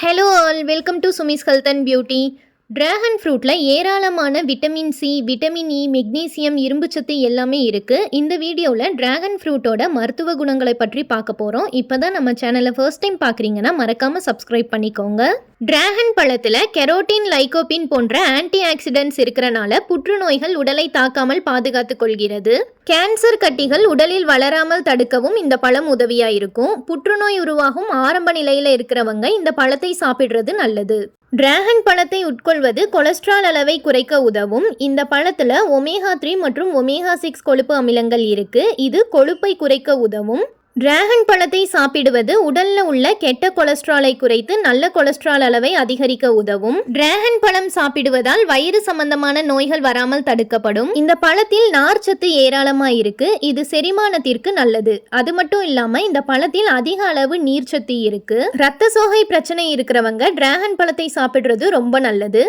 Hello all, welcome to Sumi's health and beauty. Dragon ஃப்ரூட்டில் ஏராளமான vitamin C, vitamin E, magnesium, இரும்புச்சத்து எல்லாமே இருக்குது. இந்த வீடியோவில் டிராகன் ஃப்ரூட்டோட மருத்துவ குணங்களை பற்றி பார்க்க போகிறோம். இப்போ தான் நம்ம சேனலை ஃபர்ஸ்ட் டைம் பார்க்குறீங்கன்னா மறக்காமல் சப்ஸ்கிரைப் பண்ணிக்கோங்க. டிராகன் பழத்தில் கெரோட்டின், லைகோபின் போன்ற ஆன்டி ஆக்சிடென்ட்ஸ் இருக்கிறனால புற்றுநோய்கள் உடலை தாக்காமல் பாதுகாத்து கொள்கிறது. கேன்சர் கட்டிகள் உடலில் வளராமல் தடுக்கவும் இந்த பழம் உதவியாக இருக்கும். புற்றுநோய் உருவாகும் ஆரம்ப நிலையில் இருக்கிறவங்க இந்த பழத்தை சாப்பிடுறது நல்லது. டிராகன் பழத்தை உட்கொள்வது கொலஸ்ட்ரால் அளவை குறைக்க உதவும். இந்த பழத்தில் ஒமேகா 3 மற்றும் ஒமேகா 6 கொழுப்பு அமிலங்கள் இருக்கு. இது கொழுப்பை குறைக்க உதவும். டிராகன் பழத்தை சாப்பிடுவது உடல்ல உள்ள கெட்ட கொலஸ்ட்ராலை குறைத்து நல்ல கொலஸ்ட்ரால் அளவை அதிகரிக்க உதவும். டிராகன் பழம் சாப்பிடுவதால் வயிறு சம்பந்தமான நோய்கள் வராமல் தடுக்கப்படும். இந்த பழத்தில் நார்ச்சத்து ஏராளமா இருக்கு. இது செரிமானத்திற்கு நல்லது. அது மட்டும் இல்லாம இந்த பழத்தில் அதிக அளவு நீர்ச்சத்து இருக்கு. ரத்த சோகை பிரச்சனை இருக்கிறவங்க டிராகன் பழத்தை சாப்பிடுறது ரொம்ப நல்லது.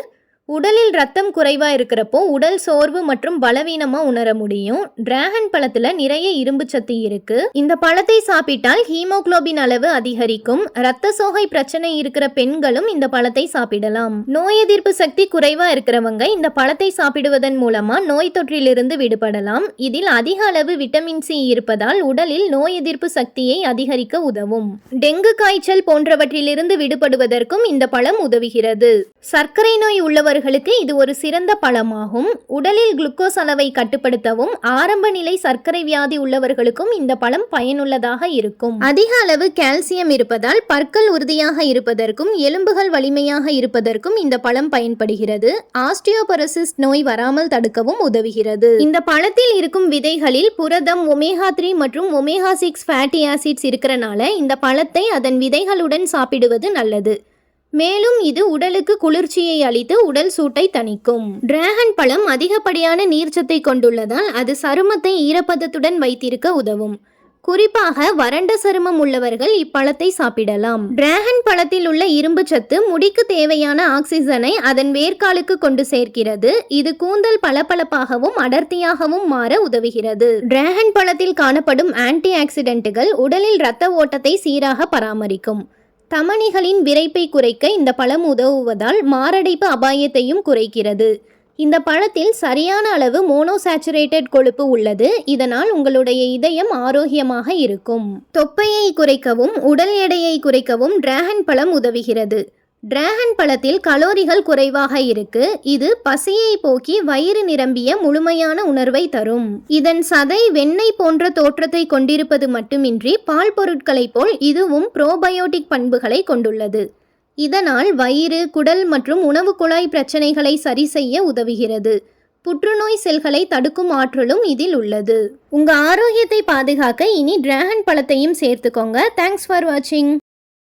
உடலில் ரத்தம் குறைவா இருக்கிறப்போ உடல் சோர்வு மற்றும் பலவீனமா உணர முடியும். டிராகன் பழத்துல நிறைய இரும்பு சத்து இருக்கு. இந்த பழத்தை சாப்பிட்டால் ஹீமோகுளோபின் அளவு அதிகரிக்கும். ரத்த சோகை பிரச்சனை இருக்கிற பெண்களும் இந்த பழத்தை சாப்பிடலாம். நோய் எதிர்ப்பு சக்தி குறைவா இருக்கிறவங்க இந்த பழத்தை சாப்பிடுவதன் மூலமா நோய் தொற்றிலிருந்து விடுபடலாம். இதில் அதிக அளவு விட்டமின் சி இருப்பதால் உடலில் நோய் எதிர்ப்பு சக்தியை அதிகரிக்க உதவும். டெங்கு காய்ச்சல் போன்றவற்றிலிருந்து விடுபடுவதற்கும் இந்த பழம் உதவுகிறது. சர்க்கரை நோய் உள்ளவர் இது ஒரு சிறந்த பழமாகும். உடலில் குளுக்கோஸ் அளவை கட்டுப்படுத்தவும் ஆரம்ப நிலை சர்க்கரை வியாதி உள்ளவர்களுக்கும் இந்த பழம் பயனுள்ளதாக இருக்கும். அதிக அளவு கால்சியம் இருப்பதால் பற்கள் உறுதியாக இருப்பதற்கும் எலும்புகள் வலிமையாக இருப்பதற்கும் இந்த பழம் பயன்படுகிறது. ஆஸ்டியோபரோசிஸ் நோய் வராமல் தடுக்கவும் உதவுகிறது. இந்த பழத்தில் இருக்கும் விதைகளில் புரதம், ஒமேகா 3 மற்றும் ஒமேகா 6 ஃபேட்டி ஆசிட்ஸ் இருக்கிறனால இந்த பழத்தை அதன் விதைகளுடன் சாப்பிடுவது நல்லது. மேலும் இது உடலுக்கு குளிர்ச்சியை அளித்து உடல் சூட்டை தணிக்கும். டிராகன் பழம் அதிகப்படியான நீர்ச்சத்தை கொண்டுள்ளதால் அது சருமத்தை ஈரப்பதத்துடன் வைத்திருக்க உதவும். குறிப்பாக வறண்ட சருமம் உள்ளவர்கள் இப்பழத்தை சாப்பிடலாம். டிராகன் பழத்தில் உள்ள இரும்பு சத்து முடிக்கு தேவையான ஆக்சிஜனை அதன் வேர்க்காலுக்கு கொண்டு சேர்க்கிறது. இது கூந்தல் பளபளப்பாகவும் அடர்த்தியாகவும் மாற உதவுகிறது. டிராகன் பழத்தில் காணப்படும் ஆன்டி ஆக்சிடென்ட்டுகள் உடலில் இரத்த ஓட்டத்தை சீராக பராமரிக்கும். தமனிகளின் விரைப்பை குறைக்க இந்த பழம் உதவுவதால் மாரடைப்பு அபாயத்தையும் குறைக்கிறது. இந்த பழத்தில் சரியான அளவு மோனோசாச்சுரேட்டட் கொழுப்பு உள்ளது. இதனால் உங்களுடைய இதயம் ஆரோக்கியமாக இருக்கும். தொப்பையை குறைக்கவும் உடல் எடையை குறைக்கவும் டிராகன் பழம் உதவுகிறது. டிராகன் பழத்தில் கலோரிகள் குறைவாக இருக்கு. இது பசியை போக்கி வயிறு நிரம்பிய முழுமையான உணர்வை தரும். இதன் சதை வெண்ணெய் போன்ற தோற்றத்தை கொண்டிருப்பது மட்டுமின்றி பால் பொருட்களைப் போல் இதுவும் ப்ரோபயோட்டிக் பண்புகளை கொண்டுள்ளது. இதனால் வயிறு, குடல் மற்றும் உணவு குழாய் பிரச்சனைகளை சரி செய்ய உதவுகிறது. புற்றுநோய் செல்களை தடுக்கும் ஆற்றலும் இதில் உள்ளது. உங்க ஆரோக்கியத்தை பாதுகாக்க இனி டிராகன் பழத்தையும் சேர்த்துக்கோங்க. தேங்க்ஸ் ஃபார் வாட்சிங்.